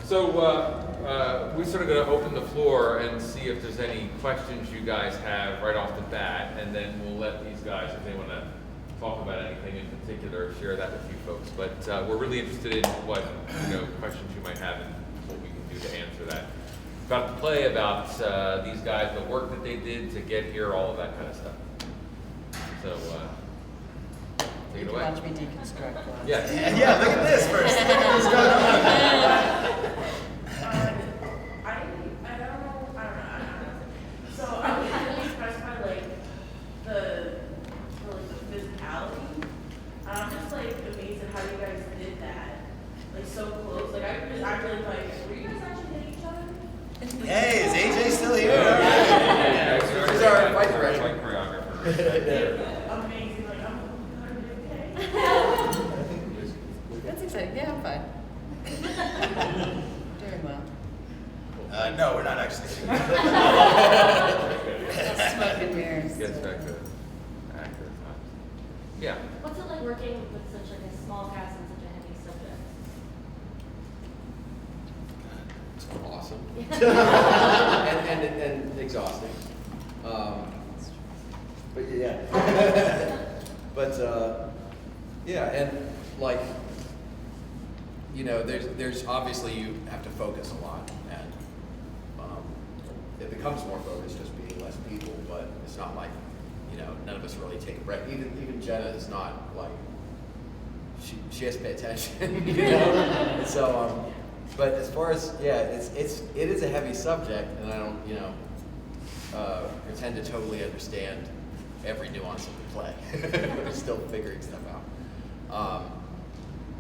So we're sort of going to open the floor and see if there's any questions you guys have right off the bat, and then we'll let these guys, if they want to talk about anything in particular, share that with you folks. But we're really interested in what questions you might have and what we can do to answer that. About the play, about these guys, the work that they did to get here, all of that kind of stuff. So take it away. Watch me deconstruct. Yeah. Yeah, look at this first. What's going on? I don't know. So I was really impressed by the physicality. I'm just amazed at how you guys did that. So close. I really were you guys actually hitting each other? Hey, is AJ still here? Yeah. He's our fight director. Fight choreographer. Amazing. I'm okay. That's exciting. Yeah, I'm fine. Doing well. No, we're not actually. Smoke and mirrors. Gets back to accurate times. Yeah. What's it like working with such a small cast and such a heavy subject? Awesome. and exhausting. But yeah. But yeah, and there's obviously you have to focus a lot, and it becomes more focused just being less people. But it's not like none of us really take a break. Even Jenna is not she has to pay attention. And so but as far as it is a heavy subject, and I don't pretend to totally understand every nuance of the play. We're still figuring stuff out,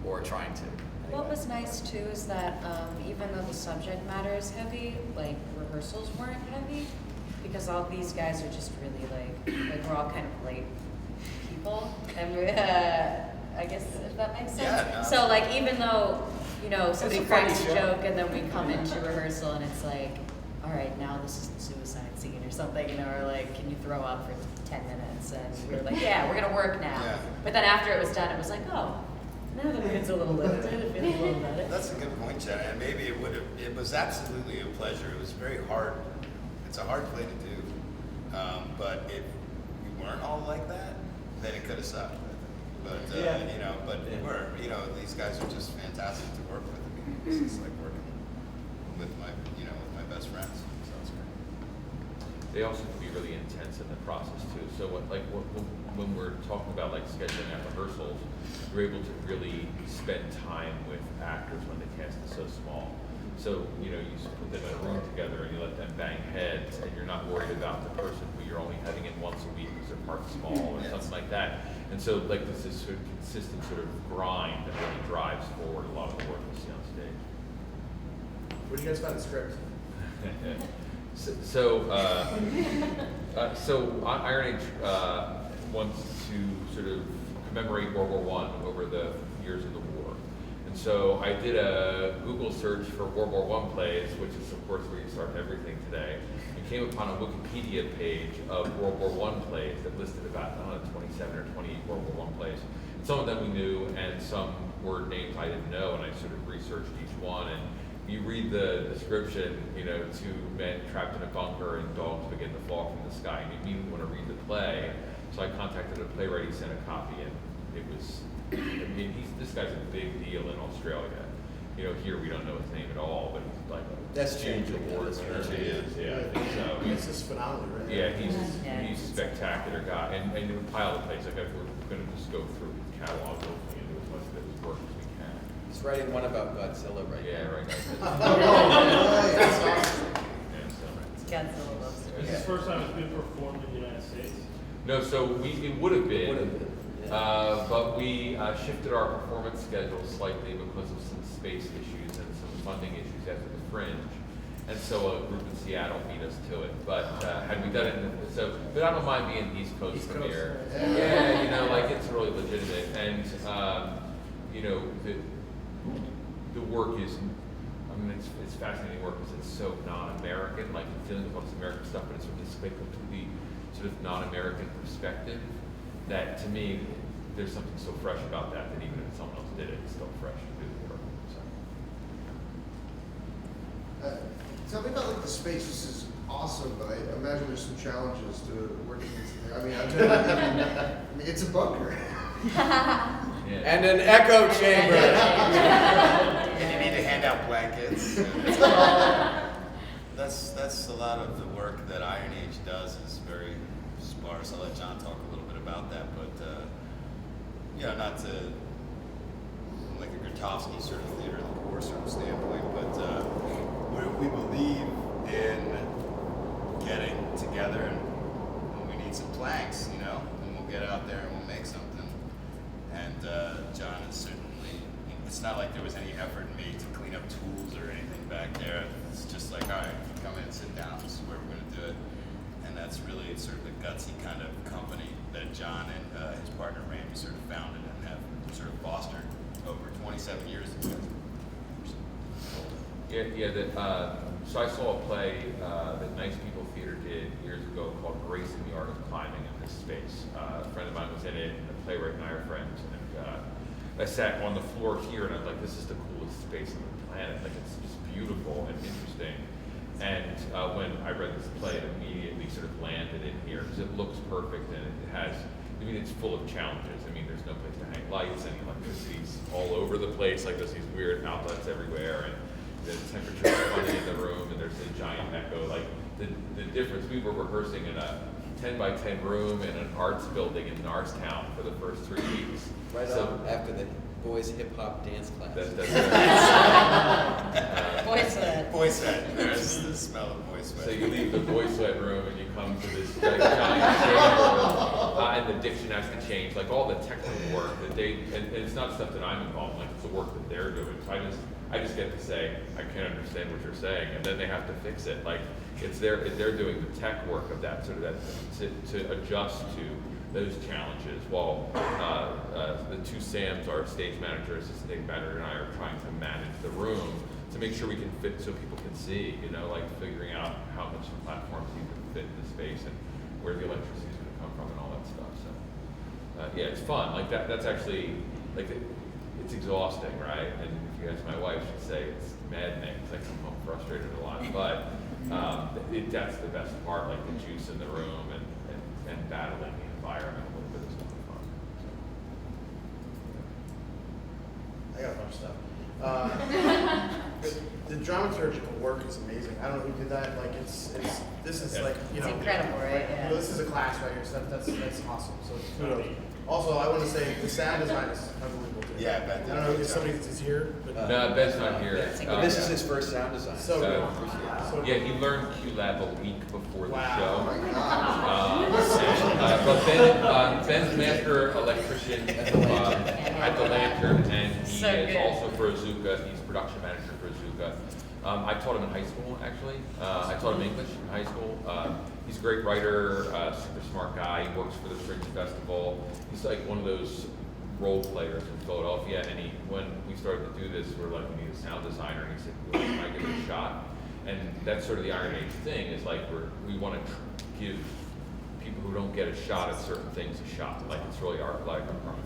or trying to. Anyway. What was nice too is that even though the subject matter is heavy, rehearsals weren't heavy, because all these guys are just really we're all kind of late people, and I guess if that makes sense. Yeah, no. So even though somebody a funny cracks a show. joke and then we come into rehearsal and it's all right, now this is the suicide scene or something, or can you throw up for 10 minutes? And we were yeah, we're gonna work now. Yeah. But then after it was done, it was oh, now that it's a little limited, it feels a little better. That's a good point, Jenna. And maybe it was absolutely a pleasure. It was very hard. It's a hard play to do. But if we weren't all like that, then it could have sucked. But these guys are just fantastic to work with. I mean, it's just like working with my best friends. So it's great. They also can be really intense in the process too. So when we're talking about scheduling out rehearsals, you're able to really spend time with actors when the cast is so small. So you put them in a room together and you let them bang heads, and you're not worried about the person who you're only having in once a week because their part's small or something like that. And so this is sort of consistent sort of grind that really drives forward a lot of the work we see on stage. What do you guys find the script? So Iron Age wants to sort of commemorate World War I over the years of the war. And so I did a Google search for World War I plays, which is of course where you start everything today, and came upon a Wikipedia page of World War I plays that listed about 27 or 28 World War I plays. And some of them we knew, and some were names I didn't know, and I sort of researched each one. And you read the description, two men trapped in a bunker and dogs begin to fall from the sky, and you immediately want to read the play. So I contacted a playwright, he sent a copy, and it was, this guy's a big deal in Australia. Here we don't know his name at all, but he's That's huge changing. award That's winner. right. He is, yeah, I think so. It's just phenomenal, right? Yeah, he's a spectacular guy, and a pile of plays. We're going to just go through his catalog, hopefully, and do as much of his work as we can. He's writing one about Godzilla right now. Yeah, right. That's awesome. Yeah, so. It's Godzilla love story. Is this the first time it's been performed in the United States? No, so it would have been, Yeah. but we shifted our performance schedule slightly because of some space issues and some funding issues after the Fringe, and so a group in Seattle beat us to it. But had we done it, but I don't mind being East Coast premiere. Yeah, it's really legitimate, and the work is. It's fascinating work because it's so non-American. It's dealing with all this American stuff, but it's from this completely sort of non-American perspective. That to me, there's something so fresh about that even if someone else did it, it's still fresh to do the work. So. space. This is awesome, but I imagine there's some challenges to working in there. I mean, I mean, it's a bunker. Yeah. And an echo chamber. And you need to hand out blankets. That's a lot of the work that Iron Age does is very sparse. I'll let John talk a little bit about that, but not to like a Grotowski sort of theater of the core sort of standpoint, but we believe in getting together and when we need some planks, and we'll get out there and we'll make something. And John is certainly, it's not like there was any effort made to clean up tools or anything back there. It's just like, all right, come in and sit down, this is where we're going to do it. And that's really sort of the gutsy kind of company that John and his partner Randy sort of founded and have sort of fostered over 27 years ago. So I saw a play that Nice People Theater did years ago called Grace in the Art of Climbing in this space. A friend of mine was in it, and the playwright and I are friends. And I sat on the floor here, and I was like, this is the coolest space on the planet. Like, it's just beautiful and interesting. And when I read this play, it immediately sort of landed in here because it looks perfect and it has, it's full of challenges. There's no place to hang lights and electricity's all over the place. Like, there's these weird outlets everywhere, and the temperature's funny in the room, and there's a giant echo. Like, the difference, we were rehearsing in a 10 by 10 room in an arts building in Norristown for the first 3 weeks. Right on after the boys' hip hop dance class. That's Boy sweat. Boy sweat. There's the smell of boy sweat. So you leave the boy sweat room and you come to this giant chamber, and the diction has to change. Like, all the technical work that and it's not stuff that I'm involved in, like, it's the work that they're doing. So I just get to say, I can't understand what you're saying, and then they have to fix it. Like, they're doing the tech work of that, sort of to adjust to those challenges, while the two Sams, our stage manager, assistant stage manager, and I are trying to manage the room to make sure we can fit so people can see, like figuring out how much the platforms you can fit in the space and where the electricity is going to come from and all that stuff. So it's fun. Like that's actually, like, it's exhausting, right? And if you ask my wife, she'd say it's maddening because I come home frustrated a lot. But that's the best part, like the juice in the room and battling the environment a little bit is a lot of fun. I got a bunch of stuff. The dramaturgical work is amazing. I don't know who did that. Like, this is like, It's incredible, right? Yeah. This is a class right here, so that's awesome. So kudos. Also, I want to say the sound design is unbelievable too. Yeah, Ben I did don't a know great if job. somebody is here, but No, Ben's not here. This is his first sound design. so good. So Yeah, good. he learned QLab a week before the Wow. show. Oh my God. But Ben's master electrician at the Lantern, and he So is good. also for Azuka. He's production manager for Azuka. I taught him in high school, actually. I taught him English in high school. He's a great writer, super smart guy. He works for the Fringe Festival. He's like one of those role players in Philadelphia. And when we started to do this, we were like, we need a sound designer. And he said, well, can I give it a shot? And that's sort of the Iron Age thing, is like we want to give people who don't get a shot at certain things a shot. Like, it's really our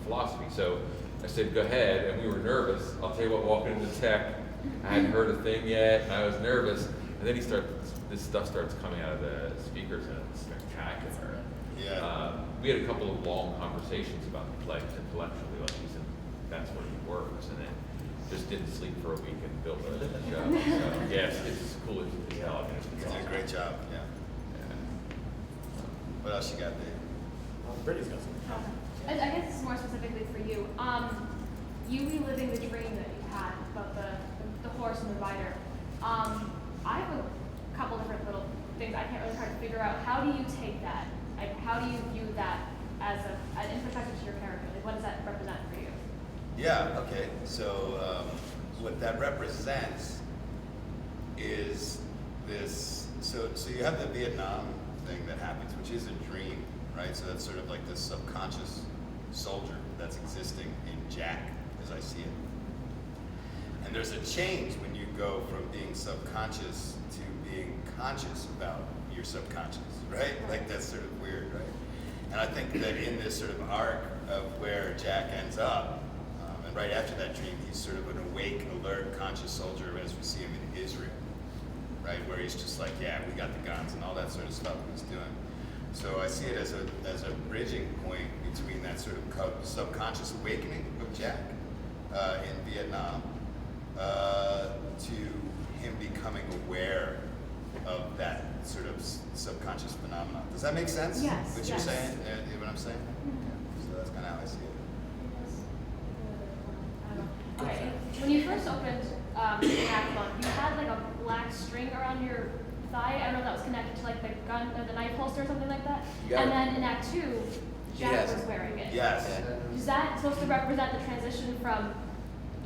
philosophy. So I said, go ahead. And we were nervous. I'll tell you what, walking into tech, I hadn't heard a thing yet, and I was nervous. And then this stuff starts coming out of the speakers, and it's spectacular. Yeah. We had a couple of long conversations about the play intellectually. Like, he said, that's where he works, and then just didn't sleep for a week and built a show. So yes, it's cool as hell. You did a great job. Yeah. What else you got, Dave? Brittany's got something. I guess this is more specifically for you. You reliving the dream that you had about the horse and the rider. I have a couple different little things I can't really try to figure out. How do you take that? Like, how do you view that as in perspective to your character? Like, what does that represent for you? Yeah, okay. So what that represents is this, so you have the Vietnam thing that happens, which is a dream, right? So that's sort of like this subconscious soldier that's existing in Jack, as I see it. And there's a change when you go from being subconscious to being conscious about your subconscious, right? Like, that's sort of weird, right? And I think that in this sort of arc of where Jack ends up, and right after that dream, he's sort of an awake, alert, conscious soldier as we see him in Israel. right? Where he's just like, yeah, we got the guns and all that sort of stuff he's doing. So I see it as a bridging point between that sort of subconscious awakening of Jack in Vietnam to him becoming aware of that sort of subconscious phenomenon. Does that make sense? Yes, What you're yes. saying? You know what I'm saying? Yeah. So that's kind of how I see it. Okay, when you first opened Act 1, you had like a black string around your thigh. I don't know if that was connected to like the gun or the knife holster or something like that. You got And it. then in Act 2, Jack Yes. was wearing it. Yes. Is that supposed to represent the transition from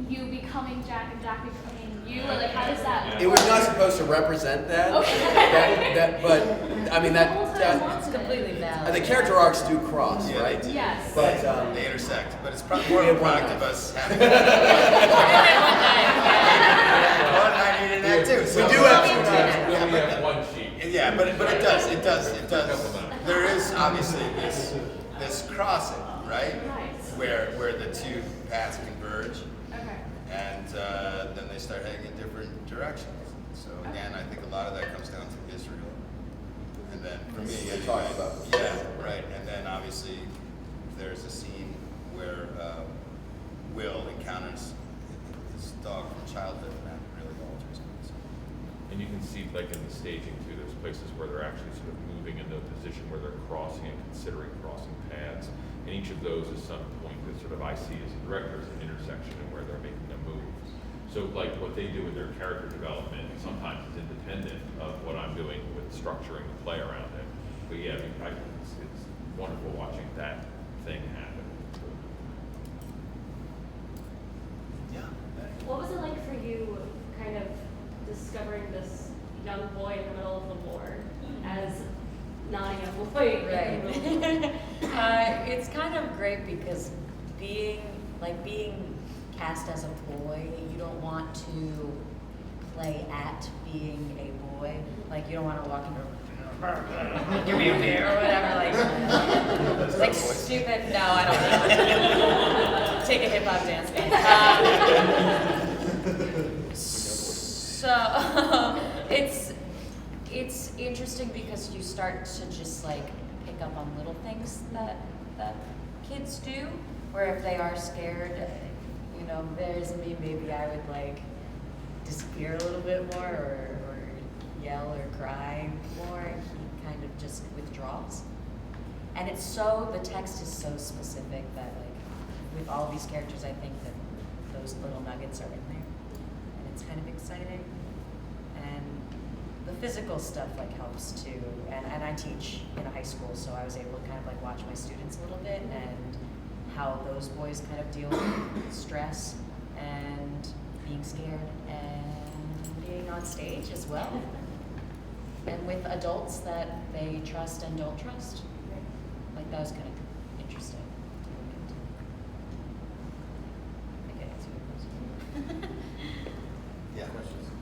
you becoming Jack and Jack becoming you? Or like how does that? It was not supposed to represent that. Okay. But I mean that. It's completely valid. The character arcs do cross, Yeah, right? they do. Yes. But They intersect, but it's probably more of a product of us having one night in Act 2. We So do have two We only have one sheet. Yeah, but it does. There is obviously this crossing, right? Right. Where the two paths converge, Okay. and then they start heading in different directions. So again, I think a lot of that comes down to Israel. And then for me, You're talking about. yeah, right. And then obviously there's a scene where Will encounters his dog from childhood, and that really alters him. So. And you can see, like in the staging too, there's places where they're actually sort of moving into a position where they're crossing and considering crossing paths. And each of those is some point that sort of I see as a director as an intersection and where they're making a move. So like what they do with their character development sometimes is independent of what I'm doing with structuring the play around it. But yeah, I think it's wonderful watching that thing happen. Yeah. What was it like for you kind of discovering this young boy in the middle of the war as not a young boy? Right. It's kind of great because being cast as a boy, you don't want to play at being a boy. Like you don't want to walk into give me a beer or whatever, like stupid. No, I don't know. Take a hip hop dance. So it's interesting because you start to just like pick up on little things that kids do, where if they are scared, you know, there's me, maybe I would like disappear a little bit more or yell or cry more. He kind of just withdraws. And it's so, the text is so specific that like with all these characters, I think that those little nuggets are in there. And it's kind of exciting. And the physical stuff like helps too. And I teach in a high school, so I was able to kind of like watch my students a little bit and how those boys kind of deal with stress and being scared and being on stage as well. And with adults that they trust and don't trust. Like that was kind of interesting to look into. I think I answered your question. Yeah. Do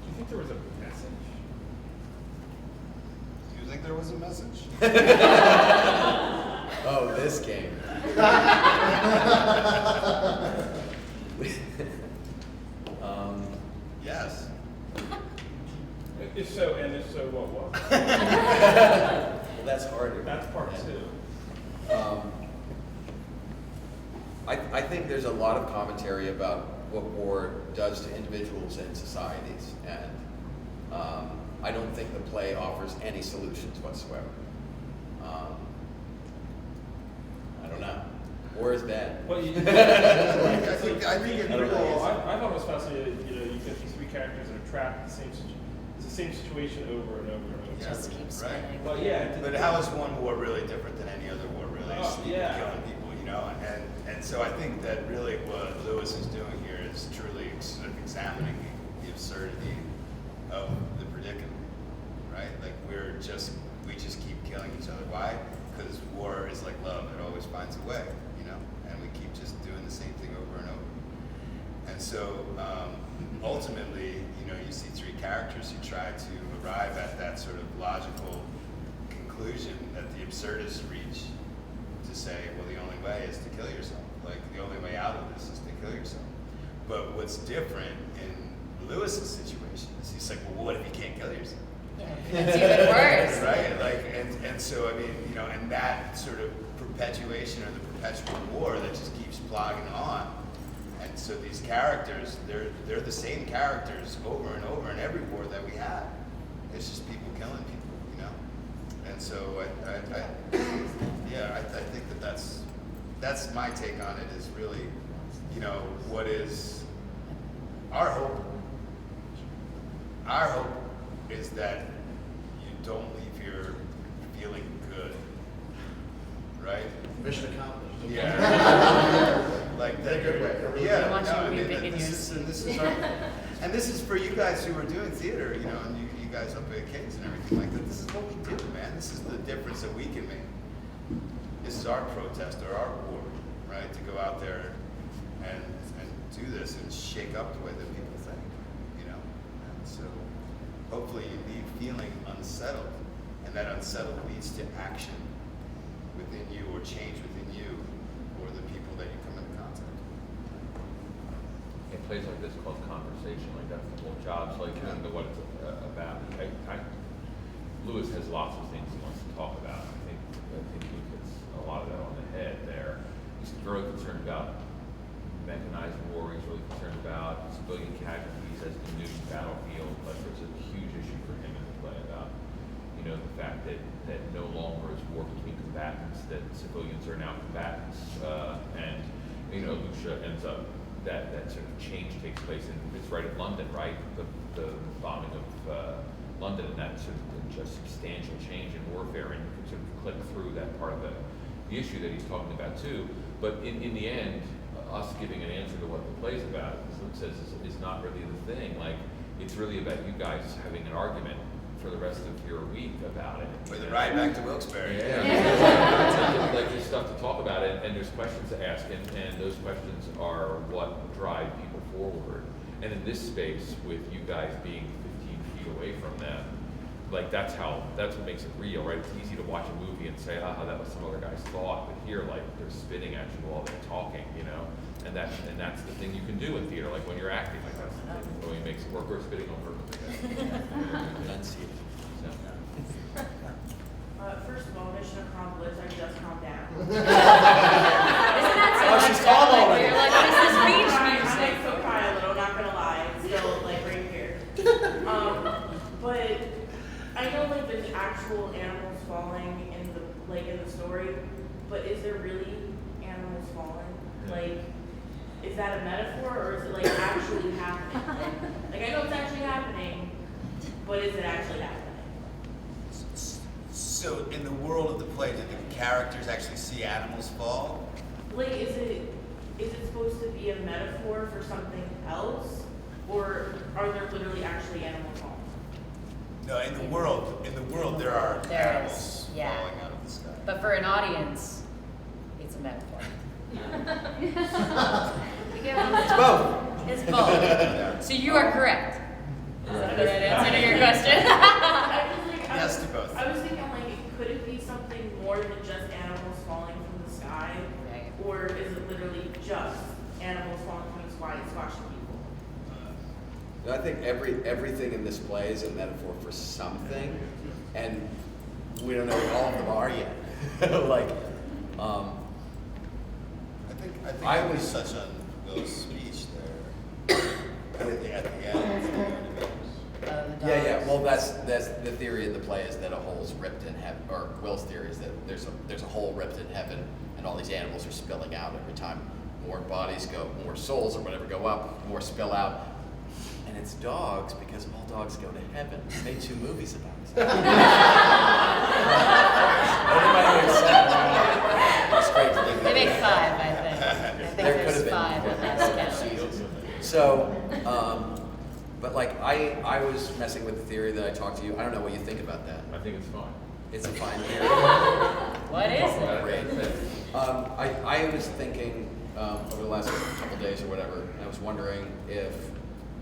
you think there was a message? Do you think there was a message? Oh, this game. Yes. If so, what was? Well, that's harder. That's part two. I think there's a lot of commentary about what war does to individuals and societies, and I don't think the play offers any solutions whatsoever. I don't know. War is bad. Well, I think it really well, is. I thought it was fascinating. You know, you get these three characters that are trapped in the same situation over and over and over. Yeah. Just keep Right. spinning. Well, yeah. But how is one war really different than any other war? Really, it's Yeah. killing people, you know. And so I think that really what Lewis is doing here is truly sort of examining the absurdity of the predicament, right? Like we just keep killing each other. Why? Because war is like love; it always finds a way, you know. And we keep just doing the same thing over and over. And so ultimately, you know, you see three characters who try to arrive at that sort of logical conclusion that the absurdists reach to say, well, the only way is to kill yourself. Like, the only way out of this is to kill yourself. But what's different in Lewis's situation is he's like, well, what if you can't kill yourself? Yeah, it's even worse. Right? Like, and so, I mean, you know, and that sort of perpetuation or the perpetual war that just keeps plodding on. And so these characters, they're the same characters over and over in every war that we have. It's just people killing people, you know? And so I think that's my take on it, is really, you know, what is our hope. Our hope is that you don't leave here feeling good, right? Mission accomplished. Yeah. Like that. In a good way. Yeah. They want you no, to I be mean, big and in this news. is our, and this is for you guys who are doing theater, you know, and you guys up at Kings and everything like that. This is what we do, man. This is the difference that we can make. This is our protest or our war, right? To go out there and do this and shake up the way that people think, you know. And so hopefully you leave feeling unsettled, and that unsettled leads to action within you or change within you or the people that you come into contact with. In plays like this called conversation, like that's the whole job. So like, I know what it's about. Lewis has lots of things he wants to talk about. I think he hits a lot of that on the head there. He's really concerned about mechanized war. He's really concerned about civilian casualties as the new battlefield. But there's a huge issue for him in the play about, you know, the fact that no longer is war between combatants, that civilians are now combatants, and you know, Lucia ends up that sort of change takes place, and it's right at London, right? The bombing of London, and that sort of just substantial change in warfare, and you can sort of click through that part of the issue that he's talking about too. But in the end, us giving an answer to what the play's about, as Luke says, is not really the thing. Like, it's really about you guys having an argument for the rest of your week about it. Or the ride back to Wilkes-Barre. Yeah. Like, there's stuff to talk about it, and there's questions to ask, and those questions are what drive people forward. And in this space, with you guys being 15 feet away from them, like that's what makes it real, right? It's easy to watch a movie and say, that was some other guy's thought, but here, like, they're spitting at you while they're talking, you know? And that's the thing you can do in theater, like when you're acting, like that's the thing that really makes it work, or spitting on purpose, I guess. So. First of all, mission accomplished. I just calmed down. Isn't that so Oh, much she's fun? calm Like, already. you're like, what is this beach I music? might still cry a little, not gonna lie. It's still like right here. But I know like there's actual animals falling in the story, but is there really animals falling? Like, is that a metaphor or is it like actually happening? Like I know it's actually happening, but is it actually happening? So in the world of the play, do the characters actually see animals fall? Like, is it supposed to be a metaphor for something else, or are there literally actually animals falling? No, in the world there are There animals is, yeah. falling out of the sky. But for an audience, it's a metaphor. It's both. It's both. So you are correct. Is that the right answer to your question? Yes to both. I was thinking, like, could it be something more than just animals falling from the sky? Right. Or is it literally just animals falling from the sky and squashing people? No, I think everything in this play is a metaphor for something, and we don't know what all of them are yet. Like, I think I I was- was such on Will's speech there. At the end. yeah. Well, that's the theory of the play, is that a hole's ripped in heaven, or Will's theory is that there's a hole ripped in heaven, and all these animals are spilling out every time. More bodies go, more souls or whatever go up, more spill out. And it's dogs, because all dogs go to heaven. They made 2 movies about it. Anybody who's it's great to leave They make that. 5, I think. I think There there's could have 5 been. in this count. So, but like I was messing with the theory that I talked to you. I don't know what you think about that. I think it's fine. It's a fine theory. What is Talk about it? Great. I was thinking over the last couple days or whatever, and I was wondering if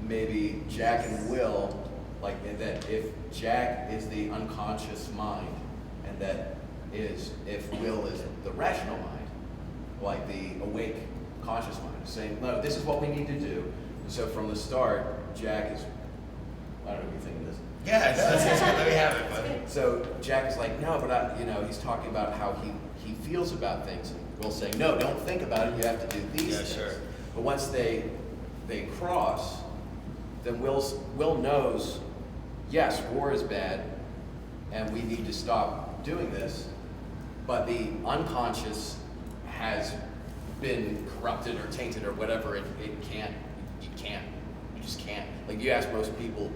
maybe Jack and Will, like that, if Jack is the unconscious mind, and that is if Will is the rational mind, like the awake conscious mind, saying, no, this is what we need to do. So from the start, Jack is, I don't know what you think of this. Yeah, that's good. Let me have it, buddy. So Jack is like, no, but he's talking about how he feels about things. And Will's saying, no, don't think about it. You have to do these Yeah, things. sure. But once they cross, then Will knows, yes, war is bad, and we need to stop doing this. But the unconscious has been corrupted or tainted or whatever. You just can't. Like you ask most people,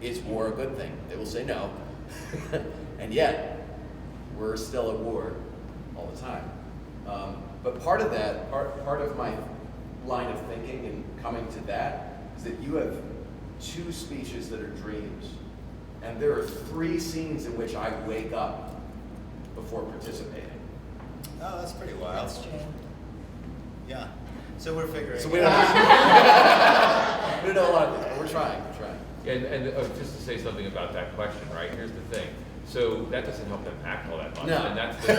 is war a good thing? They will say no. And yet, we're still at war all the time. But part of that, part of my line of thinking and coming to that is that you have 2 speeches that are dreams. And there are 3 scenes in which I wake up before participating. Oh, that's pretty wild. That's true. Yeah. So we're figuring. So we don't, we don't know a lot of things, but we're trying. And just to say something about that question, right? Here's the thing. So that doesn't help them act all that much. No. And that's the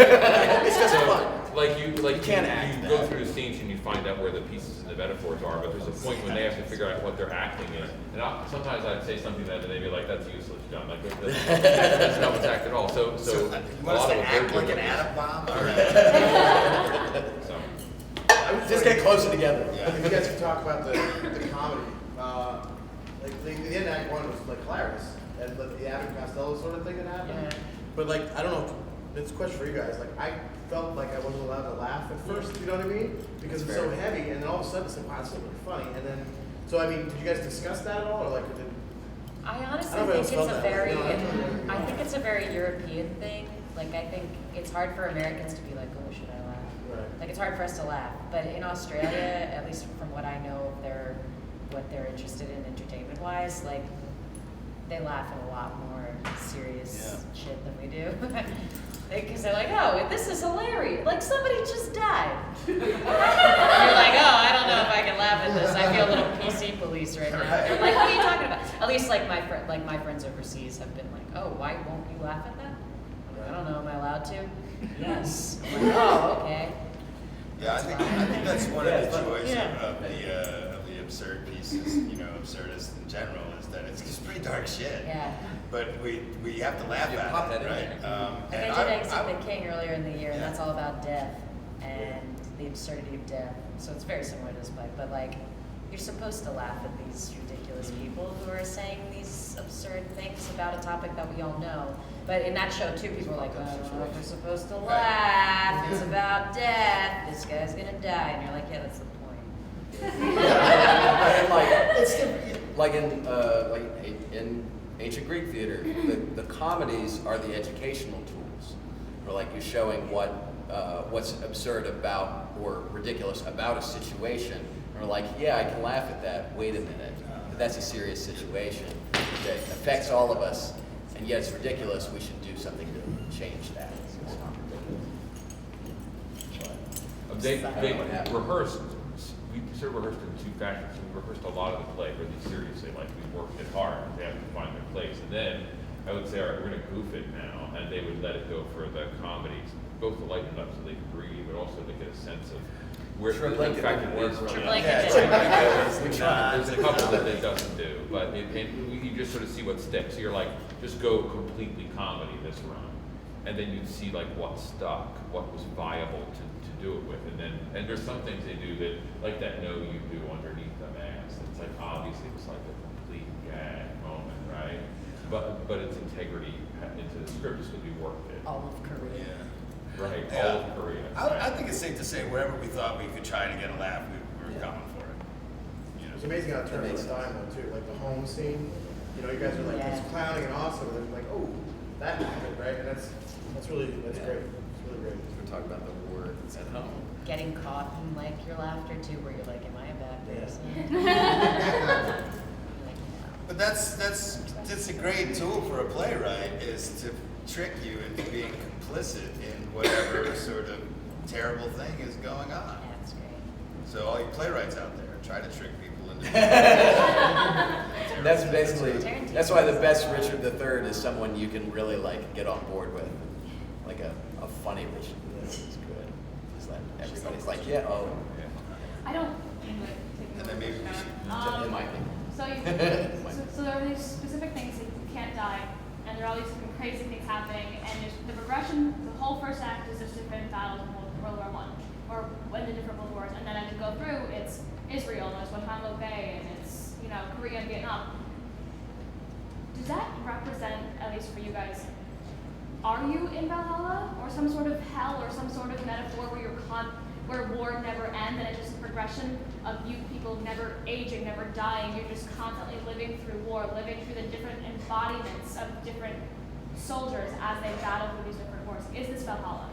It's just so, fun. You can't act you that. go through the scenes and you find out where the pieces and the metaphors are, but there's a point when they have to figure out what they're acting in. And sometimes I'd say something that they'd be like, that's useless, John. Like, that doesn't help us act at all. So You a want us lot to of what act they're like an doing is- atom bomb? All right. So, Just get closer together. Yeah. If you guys could talk about the comedy, like the end act 1 was like hilarious, and the Abbott and Costello sort of thing that happened. Yeah. But like, I don't know, it's a question for you guys. Like, I felt like I wasn't allowed to laugh at first. You know what I mean? Because it's so heavy, and then all of a sudden it's like, wow, it's really funny. And then, so I mean, did you guys discuss that at all, or like, did, I honestly I don't know think if it's it's a felt that way. very, No, I don't know. I think it's a very European thing. Like, I think it's hard for Americans to be like, oh, should I laugh? right? Like, it's hard for us to laugh. But in Australia, at least from what I know of what they're interested in entertainment-wise, like, they laugh at a lot more serious shit than we do. Because they're like, oh, this is hilarious. Like, somebody just died. And you're like, oh, I don't know if I can laugh at this. I feel a little PC police right now. They're like, what are you talking about? At least, like, my friends overseas have been like, oh, why won't you laugh at that? I'm like, I don't know, am I allowed to? Yes. I'm like, oh, okay. Yeah, I think that's one of the joys Yeah. of the absurd pieces, absurdist in general, is that it's just pretty dark shit. Yeah. But we have to laugh Yeah, pop at that it, in right? there. Like I did Exit the King earlier in the year, and Yeah. that's all about death and the absurdity of death. So it's very similar to this play, but like you're supposed to laugh at these ridiculous people who are saying these absurd things about a topic that we all know. But in that show too, people are like, oh, I don't know if we're supposed to laugh. It's about death. This guy's gonna die, and you're like, yeah, that's the point. And like in ancient Greek theater, the comedies are the educational tools, or like you're showing what's absurd about or ridiculous about a situation, or like, yeah, I can laugh at that. Wait a minute, but that's a serious situation that affects all of us, and yet it's ridiculous. We should do something to change that. It's not ridiculous. They I don't know what happened. rehearsed. We sort of rehearsed in 2 factions. We rehearsed a lot of the play really seriously, like we worked it hard. They have to find their place, and then I would say, all right, we're going to goof it now, and they would let it go for the comedies, both to lighten it up so they could breathe, but also to get a sense of where. Triple in fact, Lincoln it is. worked Triple really Lincoln Yeah, did. it's There's a couple that it doesn't do, but you just sort of see what sticks. So you're like, just go completely comedy this run, and then you see like what stuck, what was viable to do it with, and there's some things they do that, like that "No, you do" underneath the mask. It's like obviously it's like a complete gag moment, right? But its integrity into the script is going to be worth it. All of Korea. Yeah. Right, Yeah. all of Korea. I think it's safe to say wherever we thought we could try to get a laugh, we were coming for it. It's amazing how it turned That on makes a dime though too, like the home scene. You guys are like Yeah. it's clowning and awesome, and then like, oh, that happened, right? And that's great. It's really great. We're talking about the war at home. Getting caught in like your laughter too, where you're like, am I a bad Yeah. person? Like, But that's a great tool for a playwright, is to trick you into being complicit in whatever sort of terrible thing is going on. yeah, it's great. So all you playwrights out there, try to trick people into. That's basically, that's why the best Richard III is someone you can really like get on board with. Like a funny Richard. This is good. Just like everybody's like, yeah, oh. I don't. And then maybe we should. It might be. So so there are these specific things that you can't die, and there are all these different crazy things happening, and there's the progression. The whole first act is just different battles in World War I, or in the different World Wars, and then as you go through, it's Israel, and it's Guantanamo Bay, and it's Korea and Vietnam. Does that represent, at least for you guys, are you in Valhalla, or some sort of hell, or some sort of metaphor where war never ends, and it's just a progression of you people never aging, never dying? You're just constantly living through war, living through the different embodiments of different soldiers as they battle through these different wars. Is this Valhalla?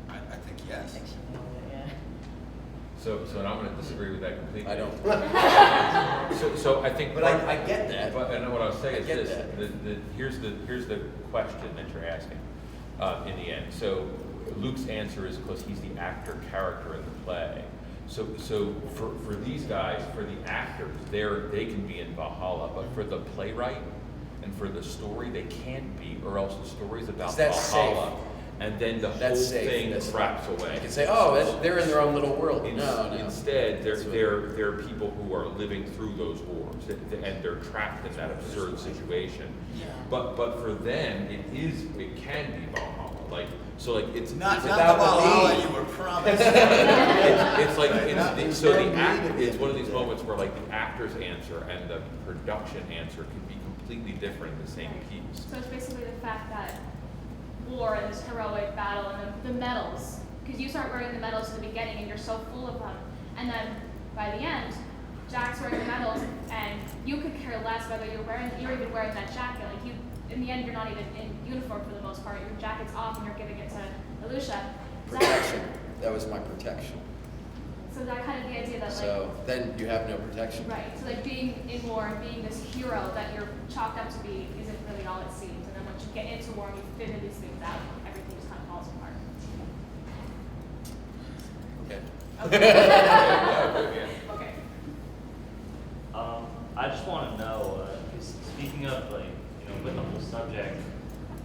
I think yes. Yeah. So and I'm going to disagree with that completely. I don't. So I think, But I get that. But and what I'll say I is get this: that. here's the question that you're asking in the end. So Luke's answer is because he's the actor character in the play. So for these guys, for the actors, they can be in Valhalla, but for the playwright and for the story, they can't be, or else the story's about That's Valhalla, safe. and then the That's whole safe. thing That's craps right. away. You can say, oh, they're in their own little world. No. Instead, That's they're people who are living through those wars, and they're trapped in that absurd situation. Yeah. But for them, it can be Valhalla. It's Not the Without the Valhalla need. you were promised. it's one of these moments where like the actor's answer and the production answer can be completely different in the same piece. So it's basically the fact that war and this heroic battle and the medals, because you start wearing the medals in the beginning and you're so full of them, and then by the end, Jack's wearing the medals, and you could care less whether you're even wearing that jacket. Like in the end, you're not even in uniform for the most part. Your jacket's off, and you're giving it to Alicia. Protection. That was my protection. So that kind of the idea that So then you have no protection. right. So like being in war and being this hero that you're chalked up to be isn't really all it seems. And then once you get into war and you figure these things out, everything just kind of falls apart. Okay. Okay. I just want to know, speaking of with the whole subject,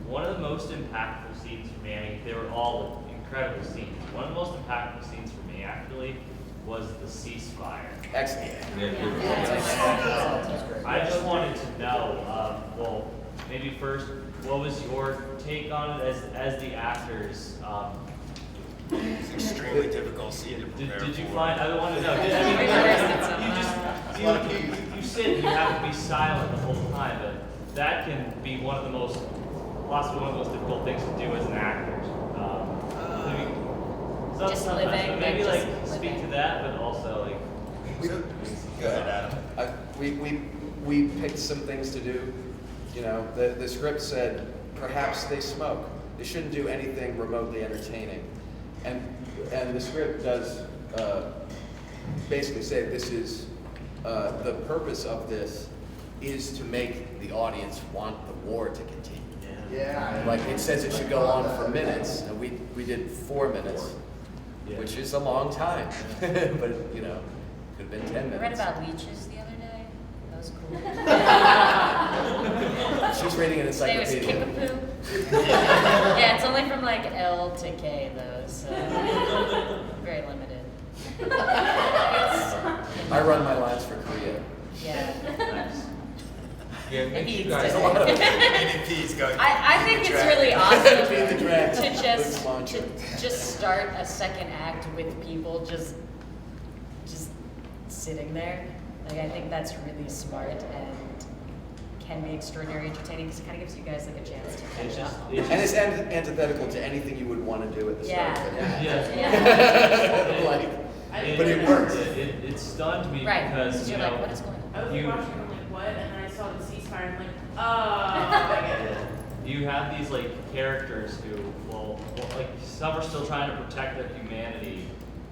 one of the most impactful scenes for me, I mean, they were all incredible scenes. One of the most impactful scenes for me actually was the ceasefire. Excellent. I just wanted to know, well, maybe first, what was your take on it as the actors? It's extremely difficult scene to prepare Did you for. find? I want to know. You sit and you have to be silent the whole time, but that can be possibly one of the most difficult things to do as an actor. Just living, maybe like, like just speak living. to that, but also Go ahead, Adam. We picked some things to do. The script said perhaps they smoke. They shouldn't do anything remotely entertaining. And the script does basically say this is the purpose of this is to make the audience want the war to continue. Yeah. Like it says it should go on for minutes, and we did 4 minutes, which is a long time. But could have been 10 minutes. I read about leeches the other day. That was cool. She's reading an Today was encyclopedia. kickapoo. Yeah, it's only from like L to K though, so very limited. I run my lines for Korea. Yeah. Yeah, make He you eats guys. it. NDP's going. I think it's really Be the awesome drag. to just start a second act with people just sitting there. Like I think that's really smart and can be extraordinary entertaining because it kind of gives you guys like a chance to catch up. And it's antithetical to anything you would want to do at the start. Yeah. of an act. Yeah. But it works. It stunned me Right. because You're like, what is going I was You- watching, I'm like, what? And then I saw the ceasefire, and I'm like, oh, I get it. you have these characters who some are still trying to protect their humanity,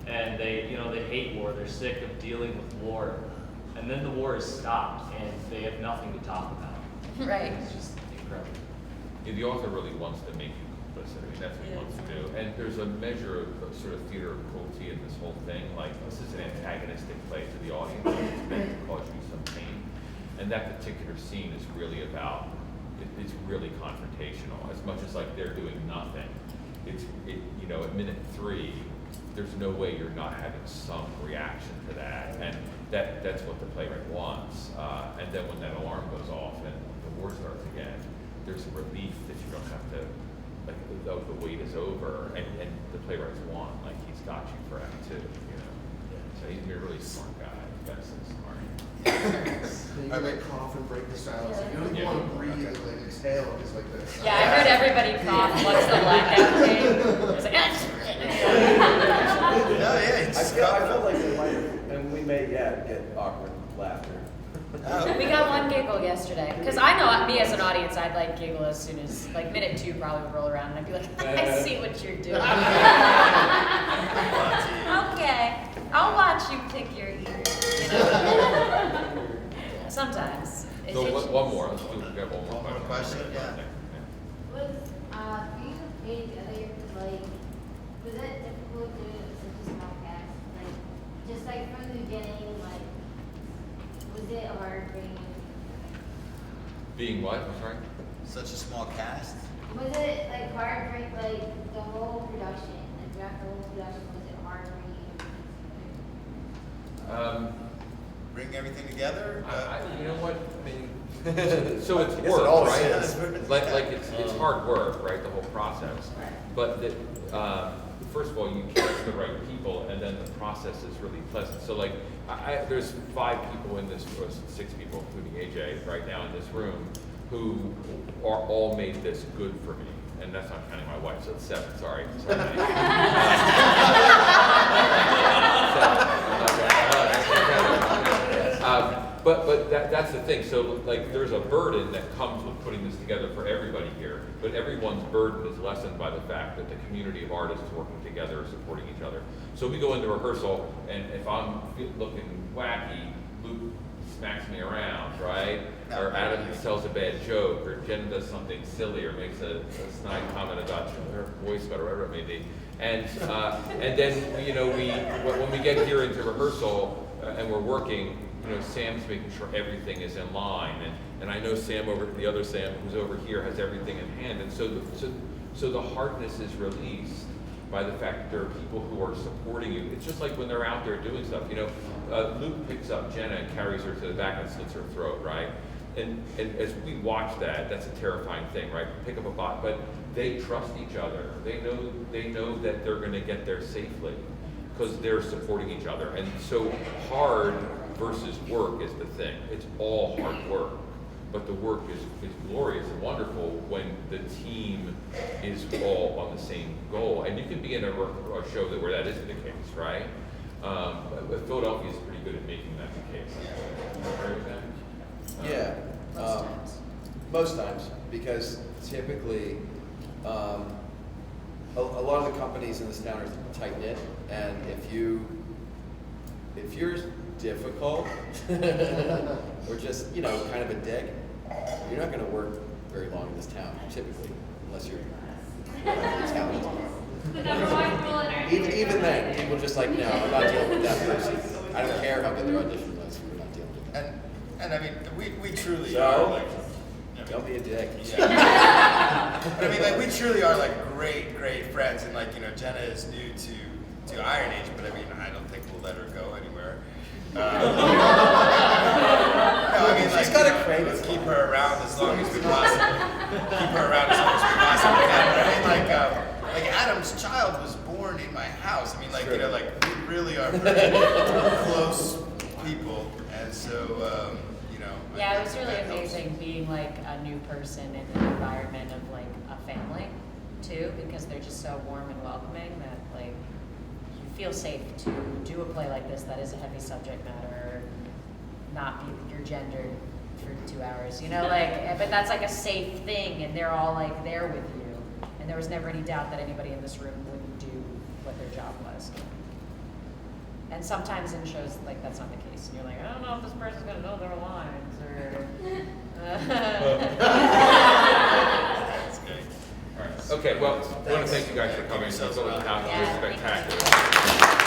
and they hate war. They're sick of dealing with war, and then the war is stopped, and they have nothing to talk about. on. Right. It's just incredible. Yeah, the author really wants to make you complicit. I mean, that's what he wants to do. And there's a measure of sort of theater of cruelty in this whole thing. Like, this is an antagonistic play to the audience. It's meant to cause you some pain. And that particular scene is really about, it's really confrontational. As much as like they're doing nothing, at minute 3, there's no way you're not having some reaction to that, and that's what the playwright wants. And then when that alarm goes off and the war starts again, there's a relief that you don't have to, like, the wait is over, and the playwrights want, like, he's got you for Act 2, you know. So he's a really smart guy. That's so smart. You can like cough and break the silence. You don't even want to breathe, like exhale, just like this. Yeah, I heard everybody cough once the blackout came. It was like, No, yeah, I felt like we might, and we may, get awkward laughter. we got one giggle yesterday. Because I know me as an audience, I'd like giggle as soon as, like, minute 2 probably would roll around and I'd be like, I see what you're doing. Okay, I'll watch you pick your ears. You know? Sometimes. So one more, let's do, we got one more One more question, yeah. Was being a paid together, like, was it difficult doing it with such a small cast? Like, just like from the beginning, like, was it hard bringing? Being what, I'm sorry? Such a small cast. Was it like hard bring like the whole production, like throughout the whole production? Was it hard bringing? Bring everything together. You know what, I mean, so it's I guess it work, all right? is. Like it's hard work, right, the whole process. But first of all, you cast the right people, and then the process is really pleasant. So like, there's 5 people in this, or 6 people, including AJ, right now in this room, who are all made this good for me. And that's not counting my wife, so it's 7, sorry. But that's the thing. So like, there's a burden that comes with putting this together for everybody here. But everyone's burden is lessened by the fact that the community of artists working together are supporting each other. So we go into rehearsal, and if I'm looking wacky, Luke smacks me around, right? Or Adam tells a bad joke, or Jen does something silly, or makes a snide comment about her voice, or whatever it may be. And then, you know, when we get here into rehearsal and we're working, you know, Sam's making sure everything is in line, and I know Sam the other Sam who's over here has everything in hand, and so the hardness is released by the fact that there are people who are supporting you. It's just like when they're out there doing stuff, you know, Luke picks up Jenna and carries her to the back and slits her throat, right? And as we watch that, that's a terrifying thing, right? Pick up a bot, but they trust each other. They know that they're going to get there safely because they're supporting each other. And so hard versus work is the thing. It's all hard work, but the work is glorious and wonderful when the team is all on the same goal. And you can be in a show where that isn't the case, right? But Philadelphia is pretty good at making that the case. Agree with that? Yeah. Most times. Most times, because typically, a lot of the companies in this town are tight knit, and if you're difficult or just, you know, kind of a dick, you're not going to work very long in this town, typically, unless you're really talented. The number one rule in our Even then, people just like, no, I'm not dealing with that person. I don't care how good their audition was. We're not dealing with that. And I mean, we truly So, are like. Don't be a dick. Yeah. But I mean, like, we truly are like great friends, and like, you know, Jenna is new to Iron Age, but I mean, I don't think we'll let her go anywhere. No, I mean, like, She's got you a know, craving. let's keep her around as long as we possibly can. But I mean, like Adam's child was born in my house. I mean, like, you know, like, we really are very close people, and so. Yeah, it was really amazing being like a new person in an environment of like a family too, because they're just so warm and welcoming that like you feel safe to do a play like this that is a heavy subject matter, not be your gender for 2 hours, you know, like, but that's like a safe thing, and they're all like there with you, and there was never any doubt that anybody in this room wouldn't do what their job was. And sometimes in shows, like, that's not the case. And you're like, I don't know if this person's going to know their lines, or... That's good. All right. Okay, well, I want to thank you guys for coming. It's Yourselves well. absolutely Yeah, thank you. spectacular.